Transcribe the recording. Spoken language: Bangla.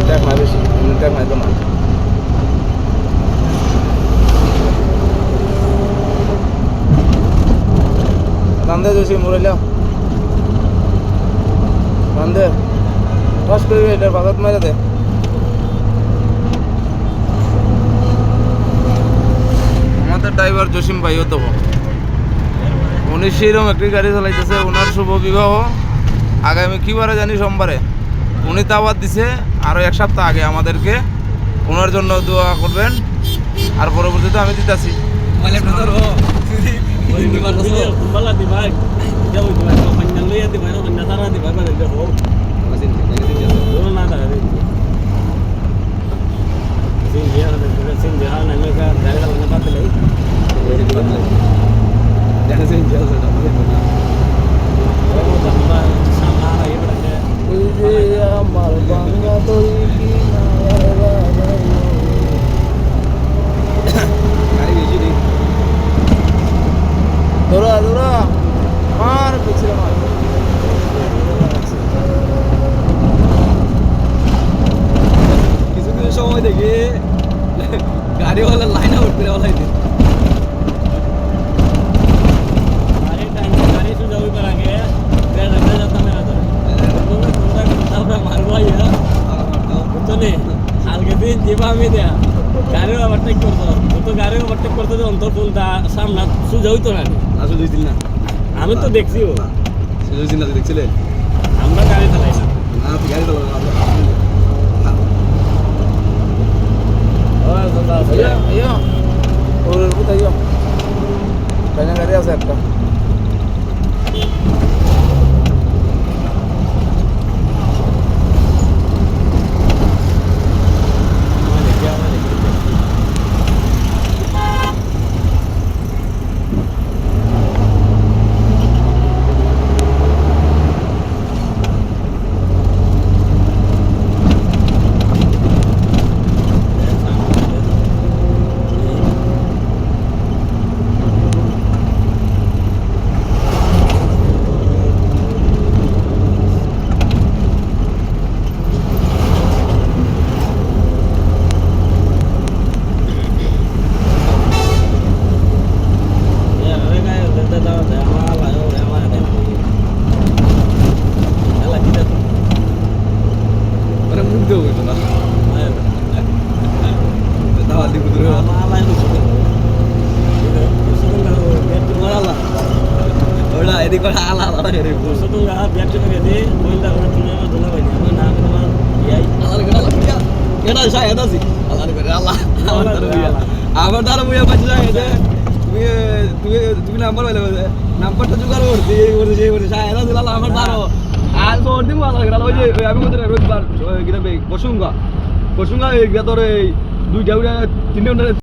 ট্যাক নাই বেশি, ট্যাক নাই তো না। কান্দে যাচ্ছি মরেলাম কান্দে ফার্স্ট করবি এটার বাজাত মেরে দে। আমাদের ড্রাইভার জসিম ভাইও তো উনি সেরকম একটি গাড়ি চালাইতেছে। ওনার শুভ বিবাহ আগামী কী বারে জানি, সোমবারে। উনি দাওয়াত দিছে আরও এক সপ্তাহ আগে আমাদেরকে। ওনার জন্য দোয়া করবেন, আর পরবর্তীতে আমি দিতেছি। আমার বাংলা দৌড়া দৌড়া মার পেছনে মার। কিছু কিছু সময় দেখি গাড়িওয়ালা লাইন আউট করে বলাই দিন। গাড়িও ওভারটেক করতো, তো গাড়িও ওভারটেক করতো যে অন্তর ফুলটা সামনে সুজা হইতো না। আসলে দুই না আমি তো দেখছি সুযোগ না দেখছিলে আমরা গাড়ি চালাই না। না গাড়ি তো ওর কোথায় গাড়ি আছে একটা। এদিক করে আলা আলা রে আমার দ্বারা বুঝে পাচ্ছি তুমি নাম্বার পাইলে নাম্বারটা জোগাড় করছি এই করছি সেই করছি সাহেদা দিলাম আমার দ্বারা আর তোর দিন ওই যে আমি রবিবার বসুঙ্গা তোর এই 2টা 3টা